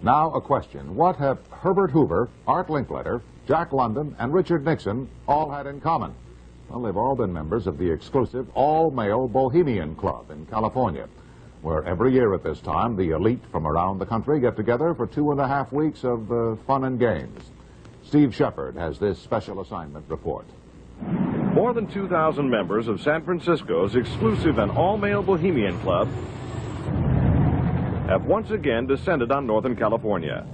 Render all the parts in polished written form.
Now a question. What have Herbert Hoover, Art Linkletter, Jack London, and Richard Nixon all had in common? Well, they've all been members of the exclusive all-male Bohemian Club in California, where every year at this time, the elite from around the country get together for 2.5 weeks of fun and games. Steve Shepard has this special assignment report. More than 2,000 members of San Francisco's exclusive and all-male Bohemian Club have once again descended on Northern California.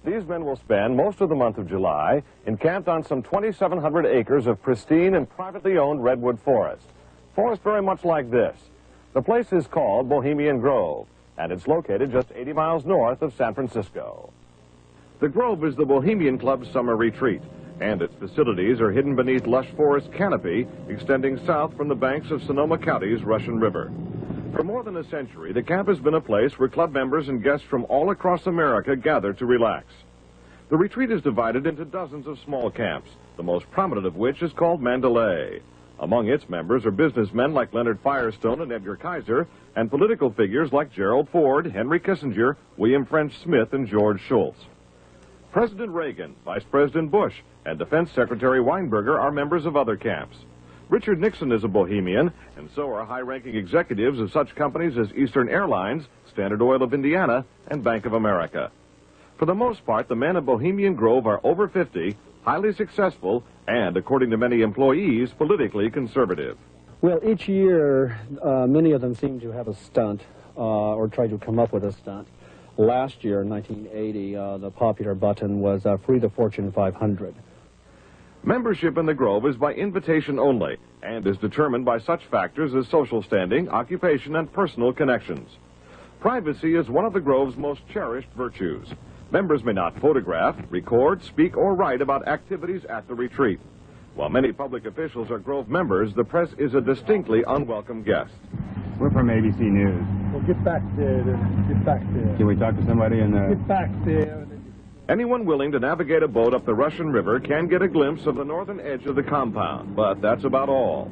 These men will spend most of the month of July encamped on some 2,700 acres of pristine and privately owned redwood forest. Forest very much like this. The place is called Bohemian Grove, and it's located just 80 miles north of San Francisco. The Grove is the Bohemian Club's summer retreat, and its facilities are hidden beneath lush forest canopy extending south from the banks of Sonoma County's Russian River. For more than a century, the camp has been a place where club members and guests from all across America gather to relax. The retreat is divided into dozens of small camps, the most prominent of which is called Mandalay. Among its members are businessmen like Leonard Firestone and Edgar Kaiser, and political figures like Gerald Ford, Henry Kissinger, William French Smith, and George Shultz. President Reagan, Vice President Bush, and Defense Secretary Weinberger are members of other camps. Richard Nixon is a Bohemian, and so are high-ranking executives of such companies as Eastern Airlines, Standard Oil of Indiana, and Bank of America. For the most part, the men of Bohemian Grove are over 50, highly successful, and, according to many employees, politically conservative. Well, each year, many of them seem to have a stunt, or try to come up with a stunt. Last year, in 1980, the popular button was Free the Fortune 500. Membership in the Grove is by invitation only and is determined by such factors as social standing, occupation, and personal connections. Privacy is one of the Grove's most cherished virtues. Members may not photograph, record, speak, or write about activities at the retreat. While many public officials are Grove members, the press is a distinctly unwelcome guest. We're from ABC News. Well, get back there. Can we talk to somebody in the... Get back there. Anyone willing to navigate a boat up the Russian River can get a glimpse of the northern edge of the compound, but that's about all.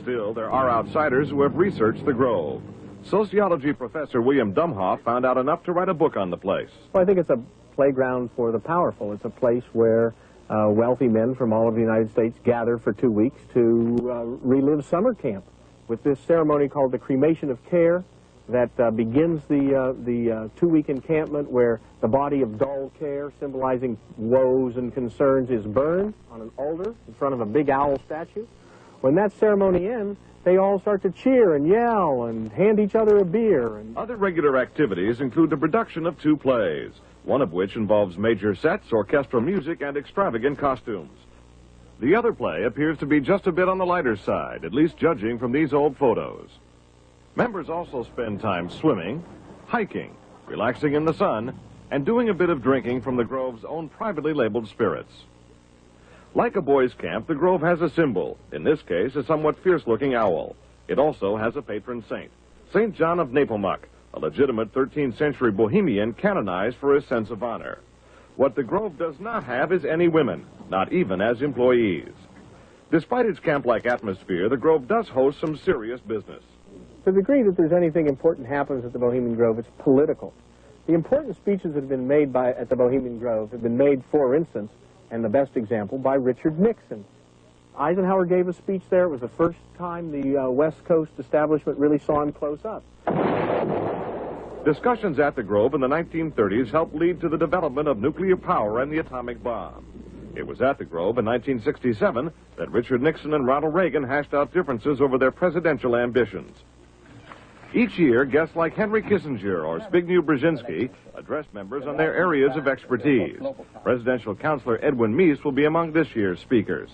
Still, there are outsiders who have researched the Grove. Sociology professor William Dumhoff found out enough to write a book on the place. Well, I think it's a playground for the powerful. It's a place where wealthy men from all of the United States gather for 2 weeks to relive summer camp with this ceremony called the cremation of care that begins the 2-week encampment where the body of dull care, symbolizing woes and concerns, is burned on an altar in front of a big owl statue. When that ceremony ends, they all start to cheer and yell and hand each other a beer. Other regular activities include the production of 2 plays, one of which involves major sets, orchestral music, and extravagant costumes. The other play appears to be just a bit on the lighter side, at least judging from these old photos. Members also spend time swimming, hiking, relaxing in the sun, and doing a bit of drinking from the Grove's own privately labeled spirits. Like a boys' camp, the Grove has a symbol, in this case a somewhat fierce-looking owl. It also has a patron saint, St. John of Nepomuk, a legitimate 13th century Bohemian canonized for his sense of honor. What the Grove does not have is any women, not even as employees. Despite its camp-like atmosphere, the Grove does host some serious business. To the degree that there's anything important happens at the Bohemian Grove, it's political. The important speeches that have been made at the Bohemian Grove have been made, for instance, and the best example, by Richard Nixon. Eisenhower gave a speech there. It was the first time the West Coast establishment really saw him close up. Discussions at the Grove in the 1930s helped lead to the development of nuclear power and the atomic bomb. It was at the Grove in 1967 that Richard Nixon and Ronald Reagan hashed out differences over their presidential ambitions. Each year, guests like Henry Kissinger or Zbigniew Brzezinski address members on their areas of expertise. Presidential counselor Edwin Meese will be among this year's speakers.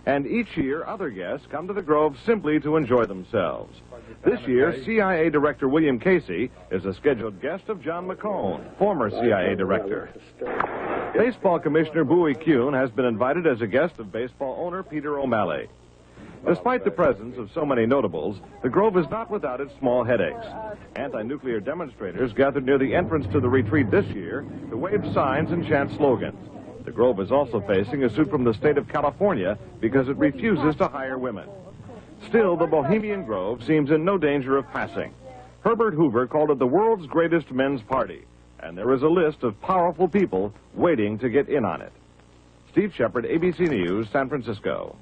And each year, other guests come to the Grove simply to enjoy themselves. This year, CIA Director William Casey is a scheduled guest of John McCone, former CIA Director. Baseball Commissioner Bowie Kuhn has been invited as a guest of baseball owner Peter O'Malley. Despite the presence of so many notables, the Grove is not without its small headaches. Anti-nuclear demonstrators gathered near the entrance to the retreat this year to wave signs and chant slogans. The Grove is also facing a suit from the state of California because it refuses to hire women. Still, the Bohemian Grove seems in no danger of passing. Herbert Hoover called it the world's greatest men's party. and there is a list of powerful people waiting to get in on it. Steve Shepard, ABC News, San Francisco.